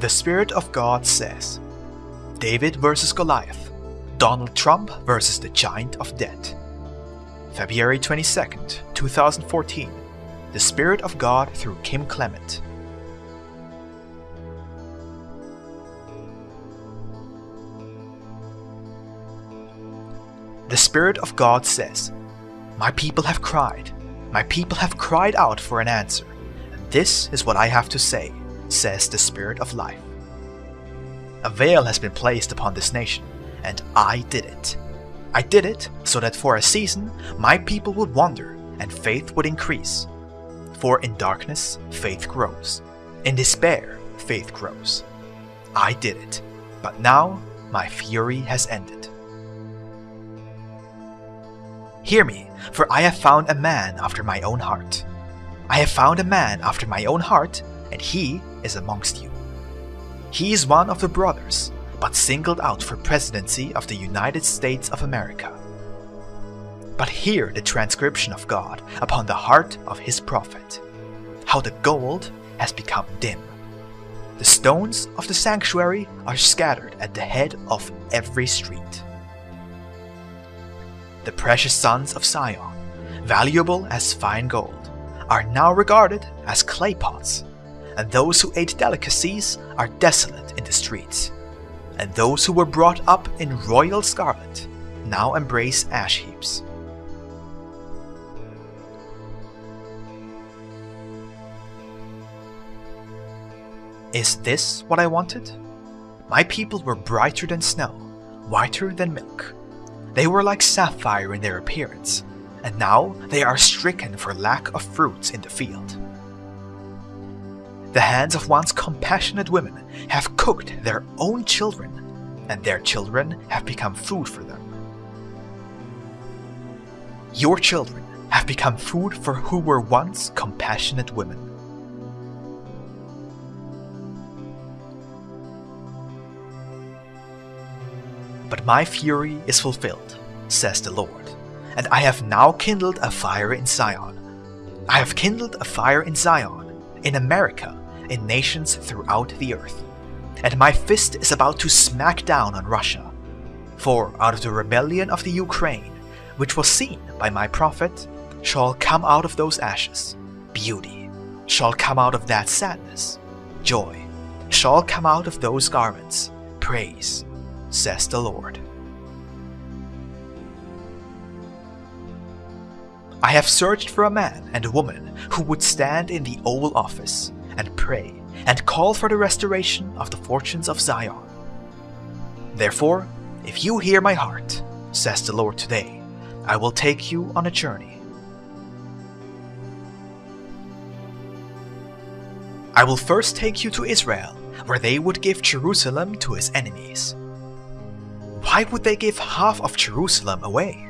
The Spirit of God says, David versus Goliath, Donald Trump versus the Giant of Debt. February 22nd, 2014. The Spirit of God through Kim Clement. The Spirit of God says, My people have cried. My people have cried out for an answer. And this is what I have to say, says the Spirit of Life. A veil has been placed upon this nation, and I did it. I did it so that for a season my people would wander and faith would increase. For in darkness faith grows. In despair faith grows. I did it, but now my fury has ended. Hear me, for I have found a man after my own heart. I have found a man after my own heart, and he is amongst you. He is one of the brothers, but singled out for presidency of the United States of America. But hear the transcription of God upon the heart of his prophet, how the gold has become dim. The stones of the sanctuary are scattered at the head of every street. The precious sons of Zion, valuable as fine gold, are now regarded as clay pots, and those who ate delicacies are desolate in the streets, and those who were brought up in royal scarlet now embrace ash heaps. Is this what I wanted? My people were brighter than snow, whiter than milk. They were like sapphire in their appearance, and now they are stricken for lack of fruits in the field. The hands of once compassionate women have cooked their own children, and their children have become food for them. Your children have become food for who were once compassionate women. But my fury is fulfilled, says the Lord, and I have now kindled a fire in Zion. I have kindled a fire in Zion, in America, in nations throughout the earth. And my fist is about to smack down on Russia. For out of the rebellion of the Ukraine, which was seen by my prophet, shall come out of those ashes beauty, shall come out of that sadness joy, shall come out of those garments praise, says the Lord. I have searched for a man and a woman who would stand in the Oval Office and pray and call for the restoration of the fortunes of Zion. Therefore, if you hear my heart, says the Lord today, I will take you on a journey. I will first take you to Israel, where they would give Jerusalem to his enemies. Why would they give half of Jerusalem away?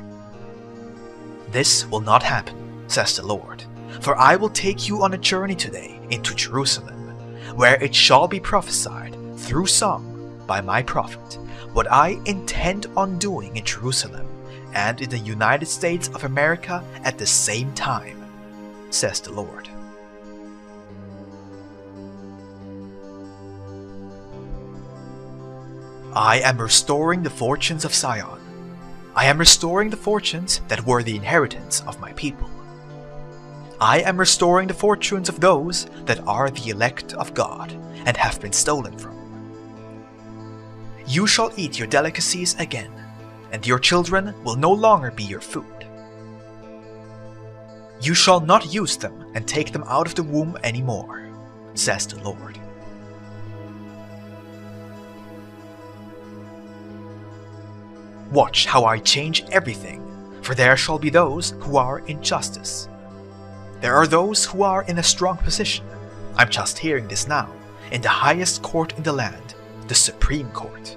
This will not happen, says the Lord, for I will take you on a journey today into Jerusalem, where it shall be prophesied through song by my prophet what I intend on doing in Jerusalem and in the United States of America at the same time, says the Lord. I am restoring the fortunes of Zion. I am restoring the fortunes that were the inheritance of my people. I am restoring the fortunes of those that are the elect of God and have been stolen from. You shall eat your delicacies again, and your children will no longer be your food. You shall not use them and take them out of the womb any more, says the Lord. Watch how I change everything, for there shall be those who are in justice. There are those who are in a strong position. I'm just hearing this now, in the highest court in the land, the Supreme Court.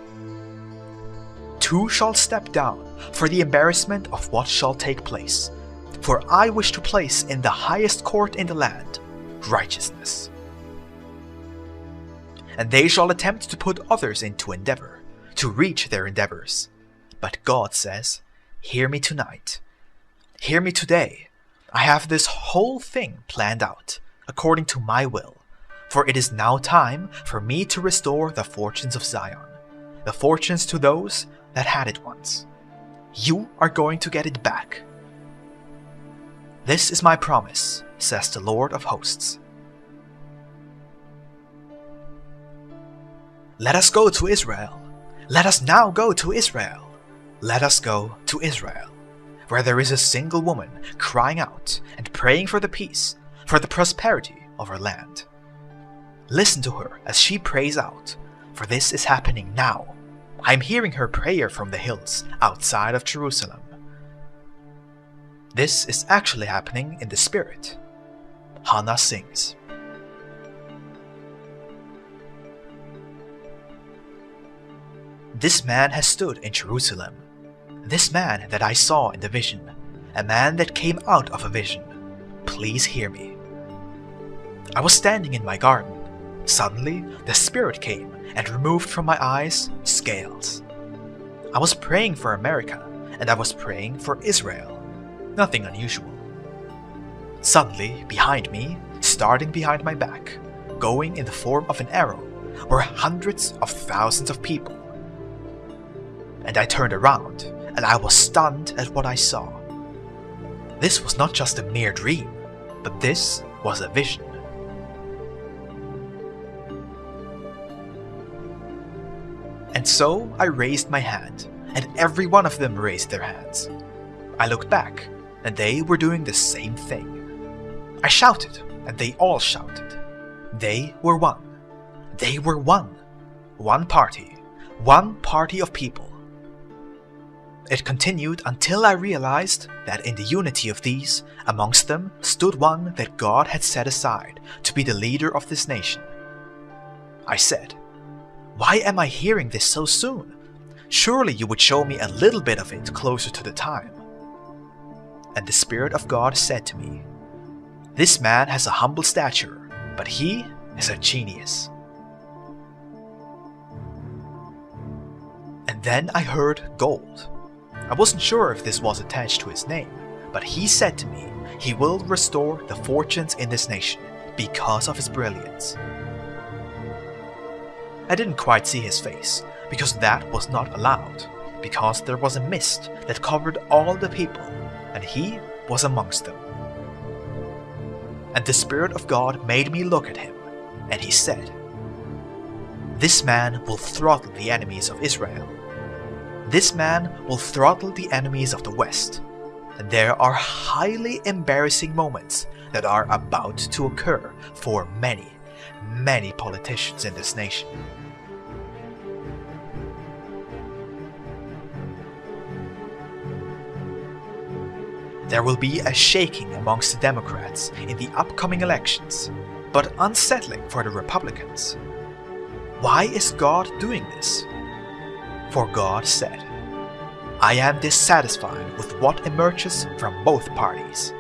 Two shall step down for the embarrassment of what shall take place, for I wish to place in the highest court in the land righteousness. And they shall attempt to put others into endeavor, to reach their endeavors. But God says, hear me tonight. Hear me today. I have this whole thing planned out, according to my will, For it is now time for me to restore the fortunes of Zion, the fortunes to those that had it once. You are going to get it back. This is my promise, says the Lord of hosts. Let us go to Israel. Let us now go to Israel. Let us go to Israel, where there is a single woman crying out and praying for the peace, for the prosperity of her land. Listen to her as she prays out, for this is happening now. I am hearing her prayer from the hills outside of Jerusalem. This is actually happening in the spirit. Hannah sings. This man has stood in Jerusalem, this man that I saw in the vision, a man that came out of a vision. Please hear me. I was standing in my garden. Suddenly, the Spirit came and removed from my eyes scales. I was praying for America, and I was praying for Israel. Nothing unusual. Suddenly, behind me, starting behind my back, going in the form of an arrow, were hundreds of thousands of people. And I turned around, and I was stunned at what I saw. This was not just a mere dream, but this was a vision. And so I raised my hand, and every one of them raised their hands. I looked back, and they were doing the same thing. I shouted, and they all shouted. They were one. They were one. One party of people. It continued until I realized that in the unity of these, amongst them stood one that God had set aside to be the leader of this nation. I said, "Why am I hearing this so soon? Surely you would show me a little bit of it closer to the time." And the Spirit of God said to me, "This man has a humble stature, but he is a genius." And then I heard gold. I wasn't sure if this was attached to his name, but he said to me, he will restore the fortunes in this nation because of his brilliance. I didn't quite see his face, because that was not allowed, because there was a mist that covered all the people, and he was amongst them. And the Spirit of God made me look at him, and he said, "This man will throttle the enemies of Israel. This man will throttle the enemies of the West, and there are highly embarrassing moments that are about to occur for many, many politicians in this nation." There will be a shaking amongst the Democrats in the upcoming elections, but unsettling for the Republicans. Why is God doing this? For God said, "I am dissatisfied with what emerges from both parties."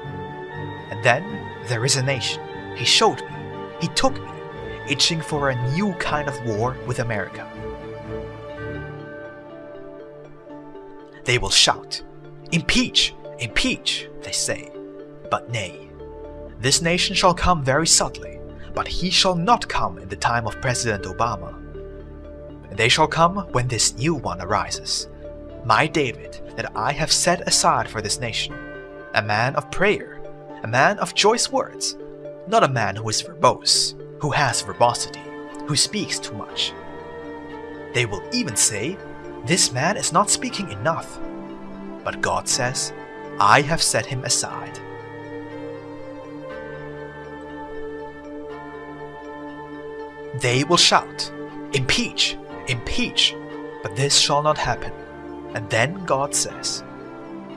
And then there is a nation, he showed me, he took me, itching for a new kind of war with America. They will shout, "Impeach, impeach," they say. But nay, this nation shall come very subtly, but he shall not come in the time of President Obama. They shall come when this new one arises, my David that I have set aside for this nation, a man of prayer, a man of choice words, not a man who is verbose, who has verbosity, who speaks too much. They will even say, "This man is not speaking enough." But God says, "I have set him aside." They will shout, "Impeach, impeach," but this shall not happen. And then God says,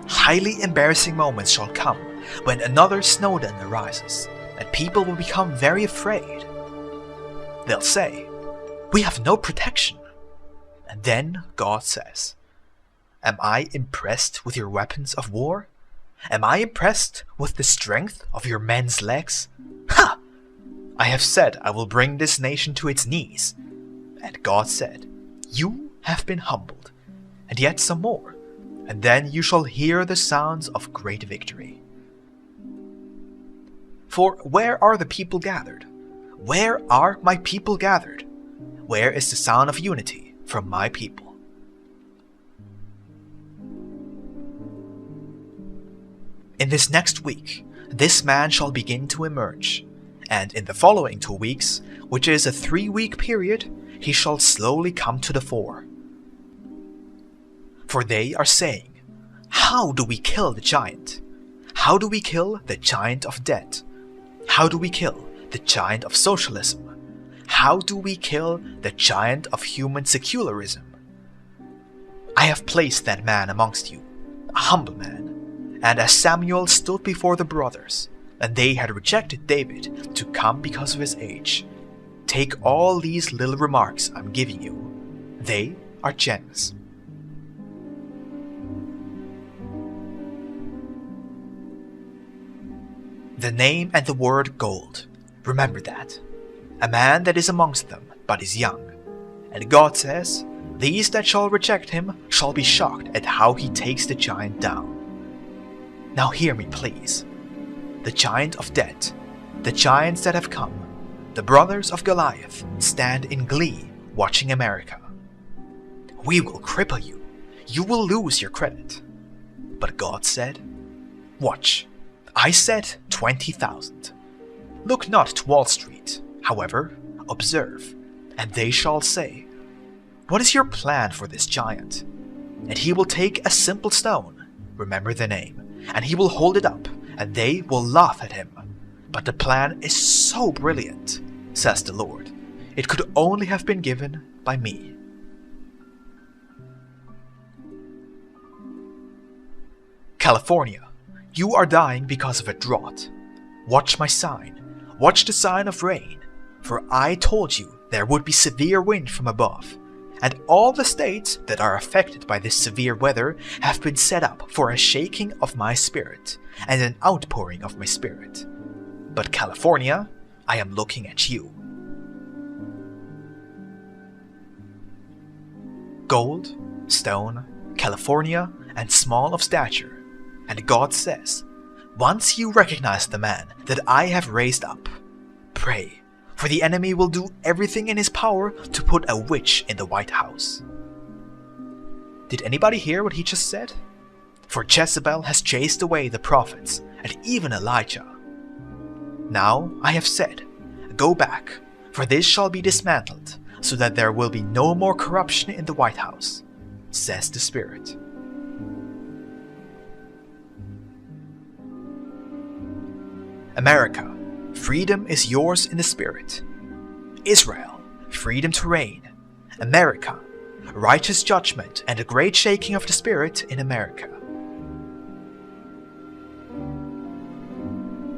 "Highly embarrassing moments shall come when another Snowden arises, and people will become very afraid. They'll say, 'We have no protection.' And then God says, 'Am I impressed with your weapons of war? Am I impressed with the strength of your men's legs? Ha! I have said I will bring this nation to its knees.' And God said, 'You have been humbled, and yet some more, and then you shall hear the sounds of great victory.' For where are the people gathered? Where are my people gathered? Where is the sound of unity from my people? In this next week, this man shall begin to emerge, and in the following 2 weeks, which is a 3-week period, he shall slowly come to the fore. For they are saying, how do we kill the giant? How do we kill the giant of debt? How do we kill the giant of socialism? How do we kill the giant of human secularism? I have placed that man amongst you, a humble man. And as Samuel stood before the brothers, and they had rejected David to come because of his age, take all these little remarks I'm giving you. They are gems. The name and the word gold. Remember that. A man that is amongst them, but is young. And God says, these that shall reject him shall be shocked at how he takes the giant down. Now hear me, please. The giant of debt, the giants that have come, the brothers of Goliath stand in glee watching America. We will cripple you. You will lose your credit. But God said, watch, I said 20,000. Look not to Wall Street, however, observe, and they shall say, what is your plan for this giant? And he will take a simple stone, remember the name, and he will hold it up, and they will laugh at him. But the plan is so brilliant, says the Lord. It could only have been given by me. California, you are dying because of a drought. Watch my sign. Watch the sign of rain. For I told you there would be severe wind from above. And all the states that are affected by this severe weather have been set up for a shaking of my spirit and an outpouring of my spirit. But California, I am looking at you. Gold, stone, California, and small of stature. And God says, once you recognize the man that I have raised up, pray. For the enemy will do everything in his power to put a witch in the White House. Did anybody hear what he just said? For Jezebel has chased away the prophets and even Elijah. Now I have said, go back, for this shall be dismantled, so that there will be no more corruption in the White House, says the Spirit. America, freedom is yours in the Spirit. Israel, freedom to reign. America, righteous judgment and a great shaking of the Spirit in America.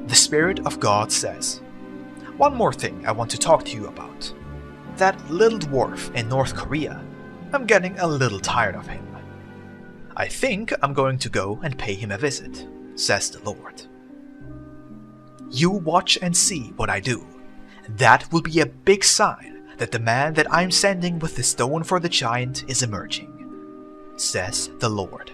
The Spirit of God says, one more thing I want to talk to you about. That little dwarf in North Korea, I'm getting a little tired of him. I think I'm going to go and pay him a visit, says the Lord. You watch and see what I do. That will be a big sign that the man that I'm sending with the stone for the giant is emerging, says the Lord.